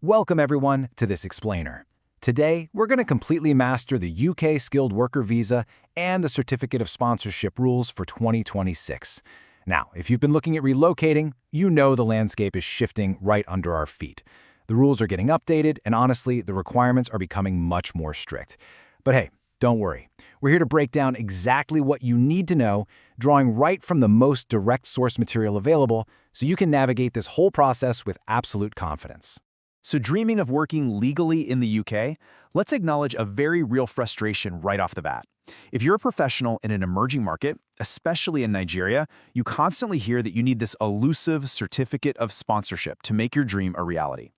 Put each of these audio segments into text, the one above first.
Welcome everyone to this explainer. Today, we're going to completely master the UK Skilled Worker Visa and the Certificate of Sponsorship rules for 2026. Now, if you've been looking at relocating, you know the landscape is shifting right under our feet. The rules are getting updated, and honestly, the requirements are becoming much more strict. But hey, don't worry. We're here to break down exactly what you need to know, drawing right from the most direct source material available, so you can navigate this whole process with absolute confidence. So dreaming of working legally in the UK? Let's acknowledge a very real frustration right off the bat. If you're a professional in an emerging market, especially in Nigeria, you constantly hear that you need this elusive certificate of sponsorship to make your dream a reality.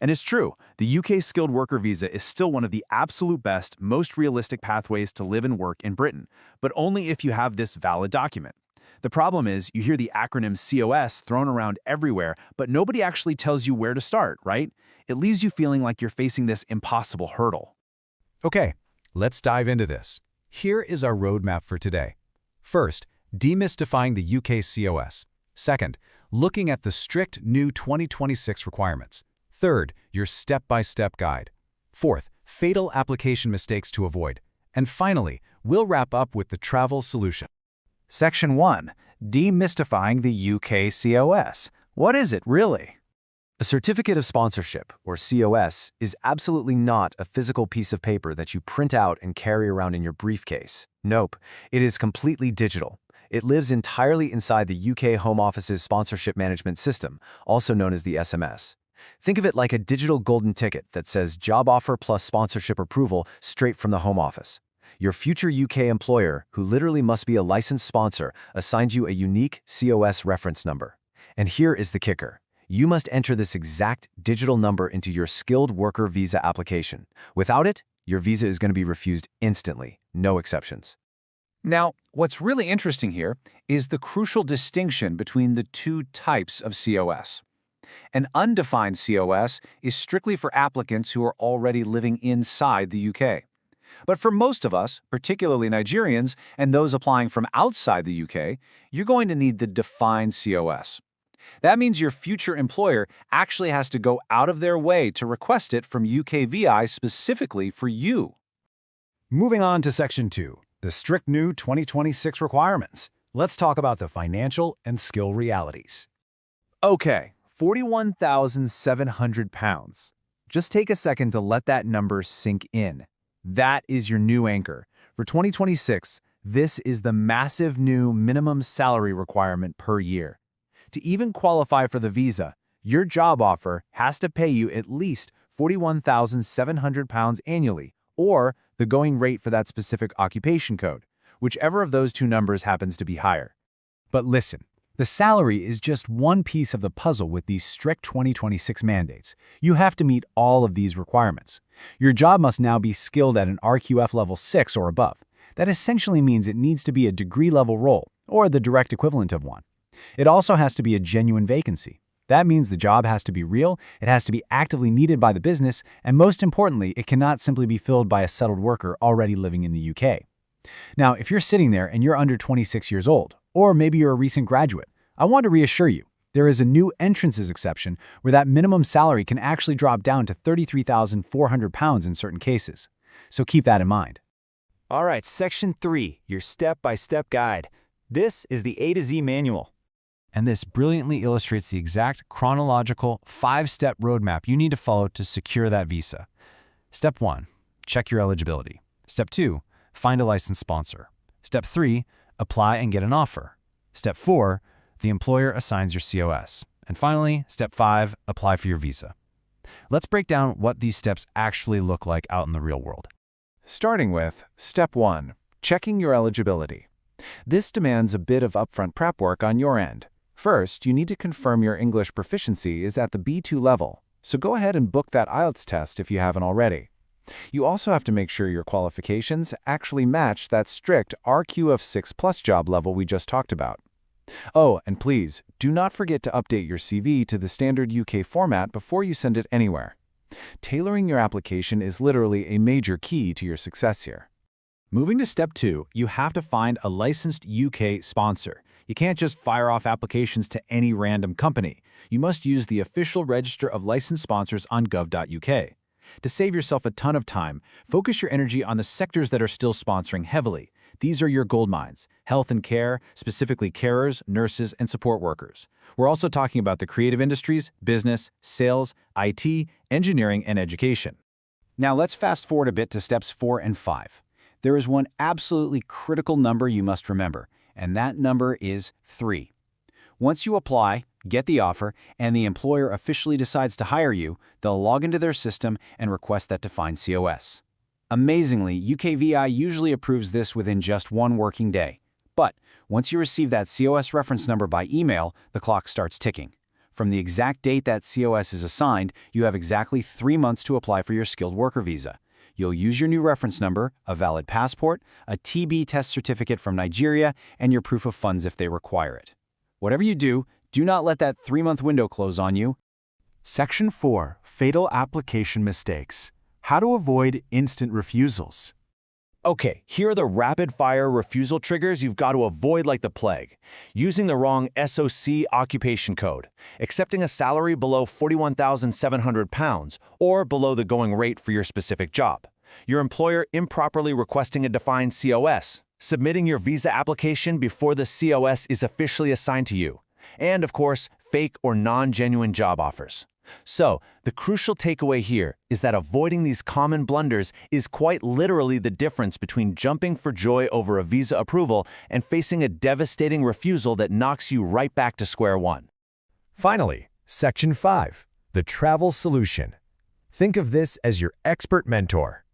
And it's true, the UK Skilled Worker Visa is still one of the absolute best, most realistic pathways to live and work in Britain, but only if you have this valid document. The problem is, you hear the acronym COS thrown around everywhere, but nobody actually tells you where to start, right? It leaves you feeling like you're facing this impossible hurdle. Okay, let's dive into this. Here is our roadmap for today. First, demystifying the UK COS. Second, looking at the strict new 2026 requirements. Third, your step-by-step guide. Fourth, fatal application mistakes to avoid. And finally, we'll wrap up with the travel solution. Section 1. Demystifying the UK COS. What is it really? A certificate of sponsorship, or COS, is absolutely not a physical piece of paper that you print out and carry around in your briefcase. Nope, it is completely digital. It lives entirely inside the UK Home Office's sponsorship management system, also known as the SMS. Think of it like a digital golden ticket that says job offer plus sponsorship approval straight from the Home Office. Your future UK employer, who literally must be a licensed sponsor, assigns you a unique COS reference number. And here is the kicker. You must enter this exact digital number into your skilled worker visa application. Without it, your visa is going to be refused instantly, no exceptions. Now, what's really interesting here is the crucial distinction between the two types of COS. An undefined COS is strictly for applicants who are already living inside the UK. But for most of us, particularly Nigerians and those applying from outside the UK, you're going to need the defined COS. That means your future employer actually has to go out of their way to request it from UKVI specifically for you. Moving on to Section 2, the strict new 2026 requirements. Let's talk about the financial and skill realities. Okay, £41,700. Just take a second to let that number sink in. That is your new anchor. For 2026, this is the massive new minimum salary requirement per year. To even qualify for the visa, your job offer has to pay you at least £41,700 annually, or the going rate for that specific occupation code, whichever of those two numbers happens to be higher. But listen, the salary is just one piece of the puzzle with these strict 2026 mandates. You have to meet all of these requirements. Your job must now be skilled at an RQF level 6 or above. That essentially means it needs to be a degree-level role, or the direct equivalent of one. It also has to be a genuine vacancy. That means the job has to be real, it has to be actively needed by the business, and most importantly, it cannot simply be filled by a settled worker already living in the UK. Now, if you're sitting there and you're under 26 years old, or maybe you're a recent graduate, I want to reassure you, there is a new entrances exception where that minimum salary can actually drop down to £33,400 in certain cases. So keep that in mind. All right, Section 3, your step-by-step guide. This is the A to Z manual. And this brilliantly illustrates the exact chronological 5-step roadmap you need to follow to secure that visa. Step 1, check your eligibility. Step 2, find a licensed sponsor. Step 3, apply and get an offer. Step 4, the employer assigns your COS. And finally, Step 5, apply for your visa. Let's break down what these steps actually look like out in the real world. Starting with Step 1, checking your eligibility. This demands a bit of upfront prep work on your end. First, you need to confirm your English proficiency is at the B2 level, so go ahead and book that IELTS test if you haven't already. You also have to make sure your qualifications actually match that strict RQF 6+ job level we just talked about. Oh, and please, do not forget to update your CV to the standard UK format before you send it anywhere. Tailoring your application is literally a major key to your success here. Moving to Step 2, you have to find a licensed UK sponsor. You can't just fire off applications to any random company. You must use the official register of licensed sponsors on gov.uk. To save yourself a ton of time, focus your energy on the sectors that are still sponsoring heavily. These are your gold mines: health and care, specifically carers, nurses, and support workers. We're also talking about the creative industries, business, sales, IT, engineering, and education. Now let's fast forward a bit to steps 4 and 5. There is one absolutely critical number you must remember, and that number is 3. Once you apply, get the offer, and the employer officially decides to hire you, they'll log into their system and request that defined COS. Amazingly, UKVI usually approves this within just 1 working day. But once you receive that COS reference number by email, the clock starts ticking. From the exact date that COS is assigned, you have exactly 3 months to apply for your skilled worker visa. You'll use your new reference number, a valid passport, a TB test certificate from Nigeria, and your proof of funds if they require it. Whatever you do, do not let that 3-month window close on you. Section 4. Fatal Application Mistakes. How to avoid instant refusals. Okay, here are the rapid-fire refusal triggers you've got to avoid like the plague. Using the wrong SOC occupation code, accepting a salary below £41,700 or below the going rate for your specific job, your employer improperly requesting a defined COS, submitting your visa application before the COS is officially assigned to you, and of course, fake or non-genuine job offers. So, the crucial takeaway here is that avoiding these common blunders is quite literally the difference between jumping for joy over a visa approval and facing a devastating refusal that knocks you right back to square one. Finally, Section 5, the travel solution. Think of this as your expert mentor.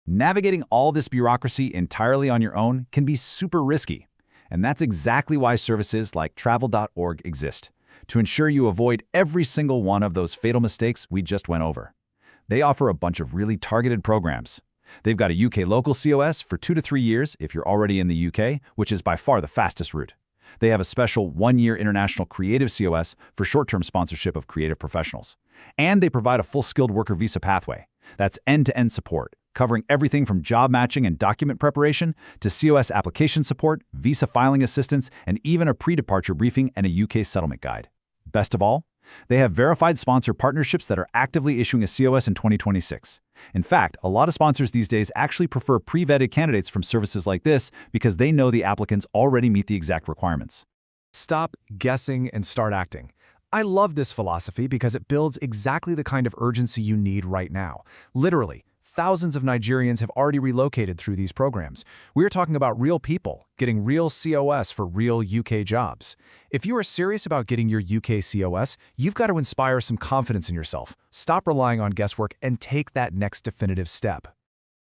Navigating all this bureaucracy entirely on your own can be super risky. And that's exactly why services like TRAVUL.org exist, to ensure you avoid every single one of those fatal mistakes we just went over. They offer a bunch of really targeted programs. They've got a UK local COS for 2 to 3 years if you're already in the UK, which is by far the fastest route. They have a special 1-year international creative COS for short-term sponsorship of creative professionals. And they provide a full skilled worker visa pathway. That's end-to-end support, covering everything from job matching and document preparation to COS application support, visa filing assistance, and even a pre-departure briefing and a UK settlement guide. Best of all, they have verified sponsor partnerships that are actively issuing a COS in 2026. In fact, a lot of sponsors these days actually prefer pre-vetted candidates from services like this because they know the applicants already meet the exact requirements. Stop guessing and start acting. I love this philosophy because it builds exactly the kind of urgency you need right now. Literally, thousands of Nigerians have already relocated through these programs. We're talking about real people getting real COS for real UK jobs. If you are serious about getting your UK COS, you've got to inspire some confidence in yourself. Stop relying on guesswork and take that next definitive step.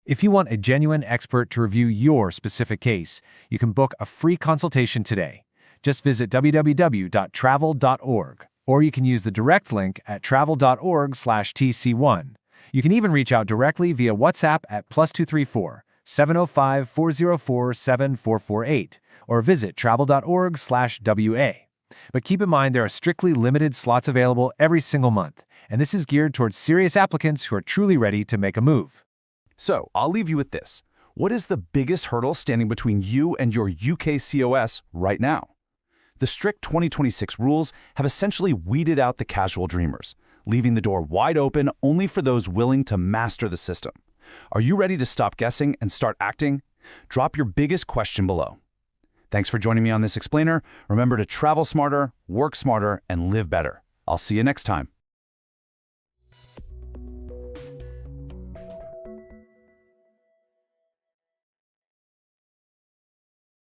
If you want a genuine expert to review your specific case, you can book a free consultation today. Just visit www.travel.org, or you can use the direct link at travel.org/TC1. You can even reach out directly via WhatsApp at +234 705 404 7448 or visit travel.org/WA. But keep in mind there are strictly limited slots available every single month, and this is geared towards serious applicants who are truly ready to make a move. So, I'll leave you with this. What is the biggest hurdle standing between you and your UK COS right now? The strict 2026 rules have essentially weeded out the casual dreamers, leaving the door wide open only for those willing to master the system. Are you ready to stop guessing and start acting? Drop your biggest question below. Thanks for joining me on this explainer. Remember to travel smarter, work smarter, and live better. I'll see you next time.